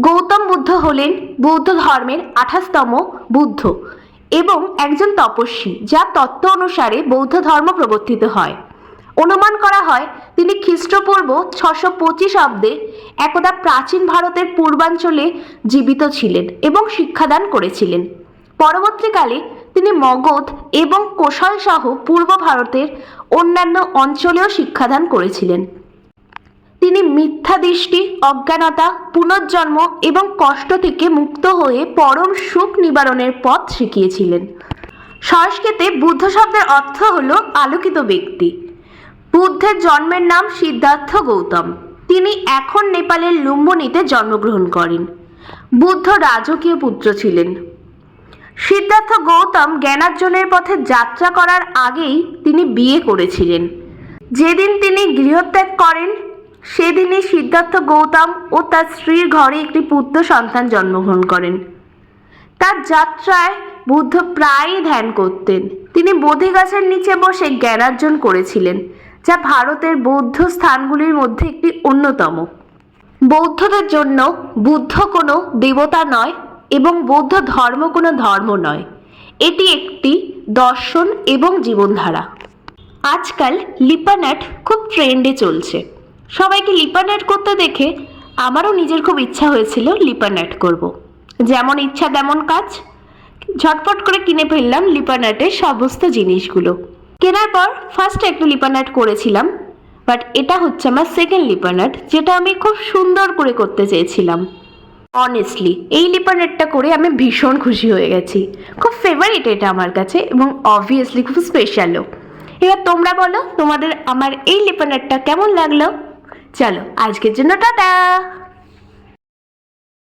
গৌতম বুদ্ধ হলেন বৌদ্ধ ধর্মের 28তম বুদ্ধ এবং একজন তপস্বী, যা তত্ত্ব অনুসারে বৌদ্ধ ধর্ম প্রবর্তিত হয়। অনুমান করা হয় তিনি খ্রিস্টপূর্ব 625 অব্দে একদা প্রাচীন ভারতের পূর্বাঞ্চলে জীবিত ছিলেন এবং শিক্ষাদান করেছিলেন। পরবর্তীকালে তিনি মগধ এবং কোশল সহ পূর্ব ভারতের অন্যান্য অঞ্চলেও শিক্ষাদান করেছিলেন। তিনি মিথ্যা দৃষ্টি, অজ্ঞানতা, পুনর্জন্ম এবং কষ্ট থেকে মুক্ত হয়ে পরম সুখ নিবারণের পথ শিখিয়েছিলেন। সংস্কৃতে বুদ্ধ শব্দের অর্থ হল আলোকিত ব্যক্তি। বুদ্ধের জন্মের নাম সিদ্ধার্থ গৌতম। তিনি এখন নেপালের লুম্বিনীতে জন্মগ্রহণ করেন। বুদ্ধ রাজকীয় পুত্র ছিলেন। সিদ্ধার্থ গৌতম জ্ঞানার্জনের পথে যাত্রা করার আগেই তিনি বিয়ে করেছিলেন। যেদিন তিনি গৃহত্যাগ করেন সেদিনই সিদ্ধার্থ গৌতম ও তার স্ত্রীর ঘরে একটি পুত্র সন্তান জন্মগ্রহণ করেন। তার যাত্রায় বুদ্ধ প্রায়ই ধ্যান করতেন। তিনি বোধি গাছের নিচে বসে জ্ঞানার্জন করেছিলেন, যা ভারতের বৌদ্ধ স্থানগুলির মধ্যে একটি অন্যতম। বৌদ্ধদের জন্য বুদ্ধ কোনো দেবতা নয় এবং বৌদ্ধ ধর্ম কোনো ধর্ম নয়, এটি একটি দর্শন এবং জীবনধারা। আজকাল লিপান আর্ট খুব ট্রেন্ডে চলছে। সবাইকে লিপান আর্ট করতে দেখে আমারও নিজের খুব ইচ্ছা হয়েছিল লিপান আর্ট করব। যেমন ইচ্ছা তেমন কাজ, ঝটপট করে কিনে ফেললাম লিপান আর্টের সমস্ত জিনিসগুলো। কেনার পর ফার্স্ট একটা লিপান আর্ট করেছিলাম, বাট এটা হচ্ছে আমার সেকেন্ড লিপান আর্ট, যেটা আমি খুব সুন্দর করে করতে চেয়েছিলাম। অনেস্টলি এই লিপান আর্টটা করে আমি ভীষণ খুশি হয়ে গেছি। খুব ফেভারিট এটা আমার কাছে এবং অবভিয়াসলি খুব স্পেশালও। এবার তোমরা বলো তোমাদের আমার এই লিপান আর্টটা কেমন লাগলো। চলো আজকের জন্য টাটা।